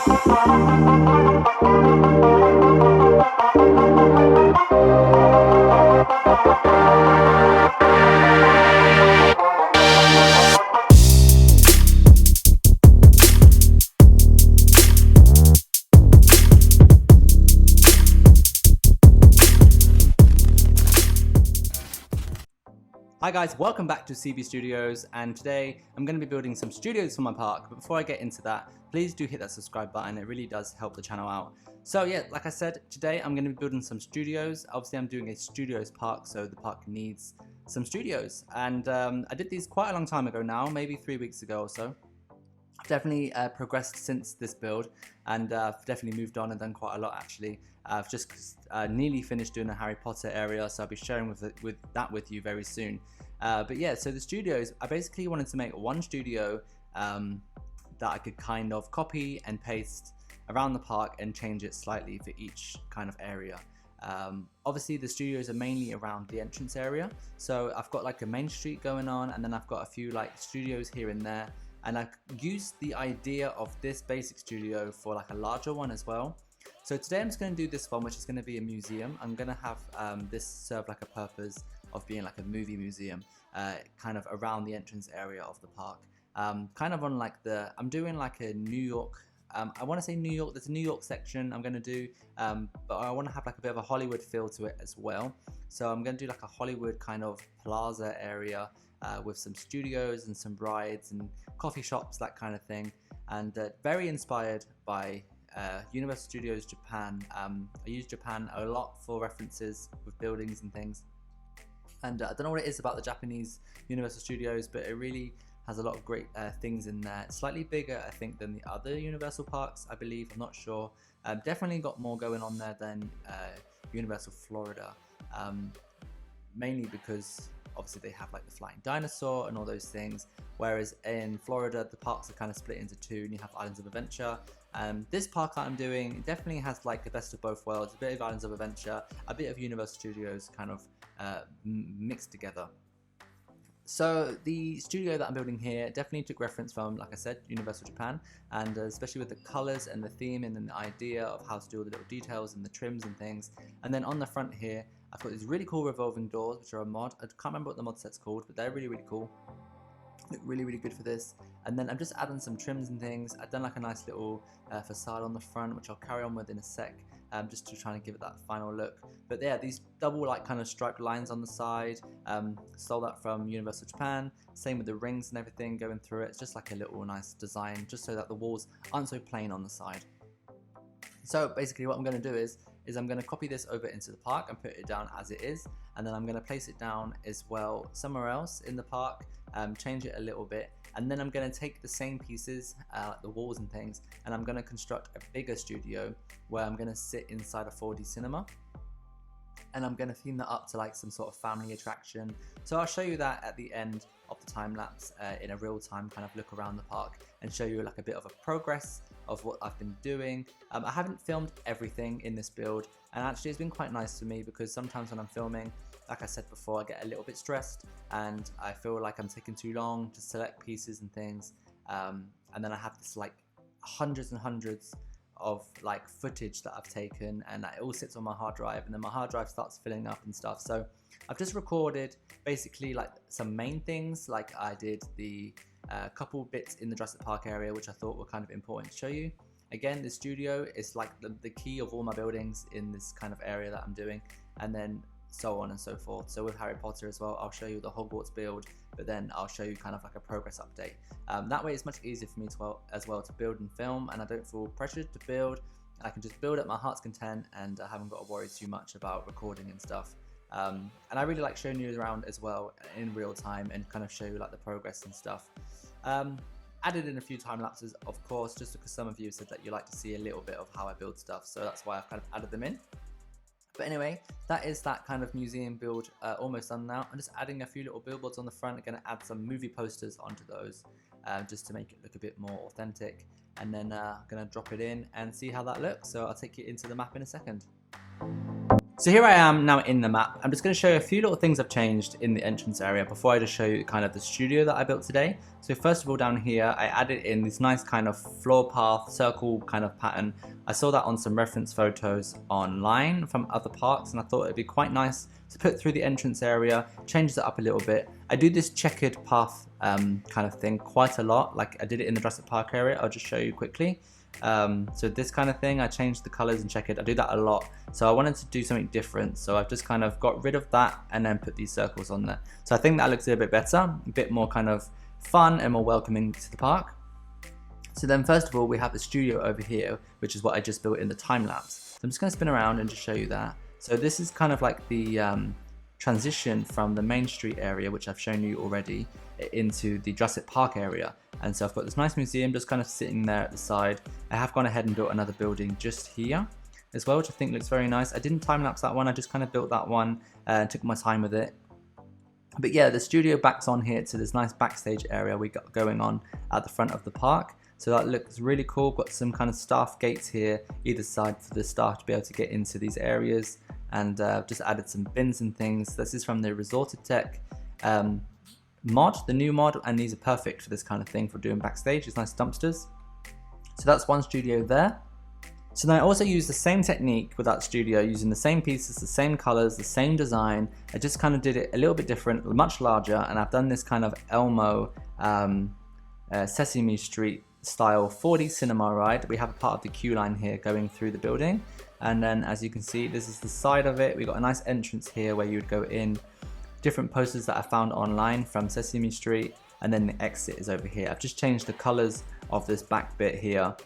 Hi guys, welcome back to CB Studios, and today I'm going to be building some studios for my park. But before I get into that, please do hit that subscribe button. It really does help the channel out. So yeah, like I said, today I'm going to be building some studios. Obviously I'm doing a studios park, so the park needs some studios, and I did these quite a long time ago now, maybe 3 weeks ago or so. I've definitely progressed since this build, and I've definitely moved on and done quite a lot actually. I've just nearly finished doing a Harry Potter area, so I'll be sharing that with you very soon. But yeah, so the studios, I basically wanted to make one studio that I could kind of copy and paste around the park and change it slightly for each kind of area. Obviously the studios are mainly around the entrance area, so I've got like a main street going on, and then I've got a few like studios here and there, and I used the idea of this basic studio for like a larger one as well. So today I'm just going to do this one, which is going to be a museum. I'm going to have this serve like a purpose of being like a movie museum, kind of around the entrance area of the park. Kind of on like I'm doing like a New York, I want to say New York, there's a New York section I'm going to do, but I want to have like a bit of a Hollywood feel to it as well. So I'm going to do like a Hollywood kind of plaza area with some studios and some rides and coffee shops, that kind of thing. And very inspired by Universal Studios Japan. I use Japan a lot for references with buildings and things. And I don't know what it is about the Japanese Universal Studios, but it really has a lot of great things in there. It's slightly bigger, I think, than the other Universal parks, I believe. I'm not sure. Definitely got more going on there than Universal Florida, mainly because obviously they have like the flying dinosaur and all those things, whereas in Florida the parks are kind of split into two, and you have Islands of Adventure. This park that I'm doing definitely has like the best of both worlds, a bit of Islands of Adventure, a bit of Universal Studios kind of mixed together. So the studio that I'm building here definitely took reference from, like I said, Universal Japan, and especially with the colors and the theme and then the idea of how to do all the little details and the trims and things. And then on the front here, I've got these really cool revolving doors, which are a mod. I can't remember what the mod set's called, but they're really, really cool. Look really, really good for this. And then I'm just adding some trims and things. I've done like a nice little facade on the front, which I'll carry on with in a sec, just to try and give it that final look. But yeah, these double like kind of striped lines on the side, stole that from Universal Japan. Same with the rings and everything going through it. It's just like a little nice design, just so that the walls aren't so plain on the side. So basically what I'm going to do is I'm going to copy this over into the park and put it down as it is, and then I'm going to place it down as well somewhere else in the park, change it a little bit, and then I'm going to take the same pieces, like the walls and things, and I'm going to construct a bigger studio where I'm going to sit inside a 4D cinema, and I'm going to theme that up to like some sort of family attraction. So I'll show you that at the end of the time lapse, in a real time kind of look around the park, and show you like a bit of a progress of what I've been doing. I haven't filmed everything in this build, and actually it's been quite nice for me, because sometimes when I'm filming, like I said before, I get a little bit stressed and I feel like I'm taking too long to select pieces and things, and then I have this like hundreds and hundreds of like footage that I've taken, and it all sits on my hard drive, and then my hard drive starts filling up and stuff. So I've just recorded basically like some main things, like I did the couple bits in the Jurassic Park area, which I thought were kind of important to show you. Again, the studio is like the key of all my buildings in this kind of area that I'm doing, and then so on and so forth. So with Harry Potter as well, I'll show you the Hogwarts build, but then I'll show you kind of like a progress update. That way it's much easier for me as well to build and film, and I don't feel pressured to build. I can just build at my heart's content, and I haven't got to worry too much about recording and stuff. And I really like showing you around as well in real time, and kind of show you like the progress and stuff. Added in a few time lapses, of course, just because some of you said that you like to see a little bit of how I build stuff, so that's why I've kind of added them in. But anyway, that is that kind of museum build almost done now. I'm just adding a few little billboards on the front. I'm going to add some movie posters onto those, just to make it look a bit more authentic, and then I'm going to drop it in and see how that looks. So I'll take you into the map in a second. So here I am now in the map. I'm just going to show you a few little things I've changed in the entrance area before I just show you kind of the studio that I built today. So first of all, down here I added in this nice kind of floor path circle kind of pattern. I saw that on some reference photos online from other parks, and I thought it'd be quite nice to put through the entrance area, change it up a little bit. I do this checkered path kind of thing quite a lot, like I did it in the Jurassic Park area. I'll just show you quickly. So this kind of thing, I changed the colors and checkered. I do that a lot, so I wanted to do something different, so I've just kind of got rid of that and then put these circles on there. So I think that looks a little bit better, a bit more kind of fun and more welcoming to the park. So then first of all, we have the studio over here, which is what I just built in the time lapse. So I'm just going to spin around and just show you that. So this is kind of like the transition from the Main Street area, which I've shown you already, into the Jurassic Park area. And so I've got this nice museum just kind of sitting there at the side. I have gone ahead and built another building just here as well, which I think looks very nice. I didn't time lapse that one, I just kind of built that one and took my time with it. But yeah, the studio backs on here to this nice backstage area we got going on at the front of the park. So that looks really cool. Got some kind of staff gates here either side for the staff to be able to get into these areas, and just added some bins and things. This is from the Parkitect mod, the new mod, and these are perfect for this kind of thing for doing backstage. It's nice dumpsters. So that's one studio there. So then I also used the same technique with that studio, using the same pieces, the same colors, the same design. I just kind of did it a little bit different, much larger, and I've done this kind of Elmo Sesame Street style 4D cinema ride. We have a part of the queue line here going through the building, and then as you can see, this is the side of it. We got a nice entrance here where you would go in. Different posters that I found online from Sesame Street, and then the exit is over here. I've just changed the colors of this back bit here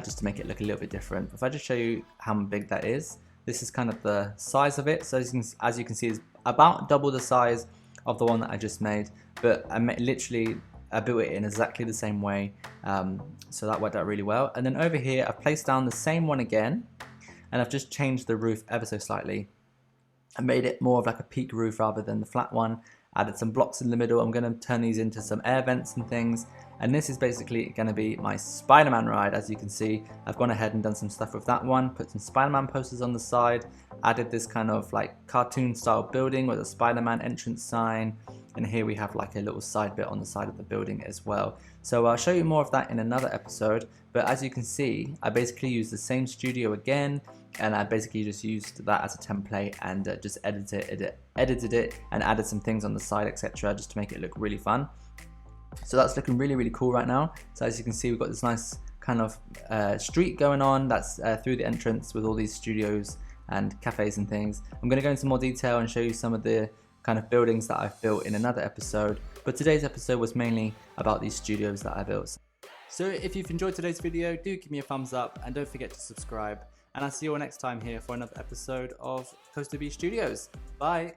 just to make it look a little bit different. If I just show you how big that is, this is kind of the size of it. So as you can see, it's about double the size of the one that I just made, but I built it in exactly the same way, so that worked out really well. And then over here I've placed down the same one again, and I've just changed the roof ever so slightly. I made it more of like a peak roof rather than the flat one. Added some blocks in the middle. I'm going to turn these into some air vents and things. And this is basically going to be my Spider-Man ride. As you can see, I've gone ahead and done some stuff with that one. Put some Spider-Man posters on the side. Added this kind of like cartoon style building with a Spider-Man entrance sign. And here we have like a little side bit on the side of the building as well. So I'll show you more of that in another episode. But as you can see, I basically used the same studio again. And I basically just used that as a template and just edited it and added some things on the side, etc., just to make it look really fun. So that's looking really, really cool right now. So as you can see, we've got this nice kind of street going on that's through the entrance with all these studios and cafes and things. I'm going to go into more detail and show you some of the kind of buildings that I've built in another episode. But today's episode was mainly about these studios that I built. So if you've enjoyed today's video, do give me a thumbs up and don't forget to subscribe. And I'll see you all next time here for another episode of Coaster Beach Studios. Bye!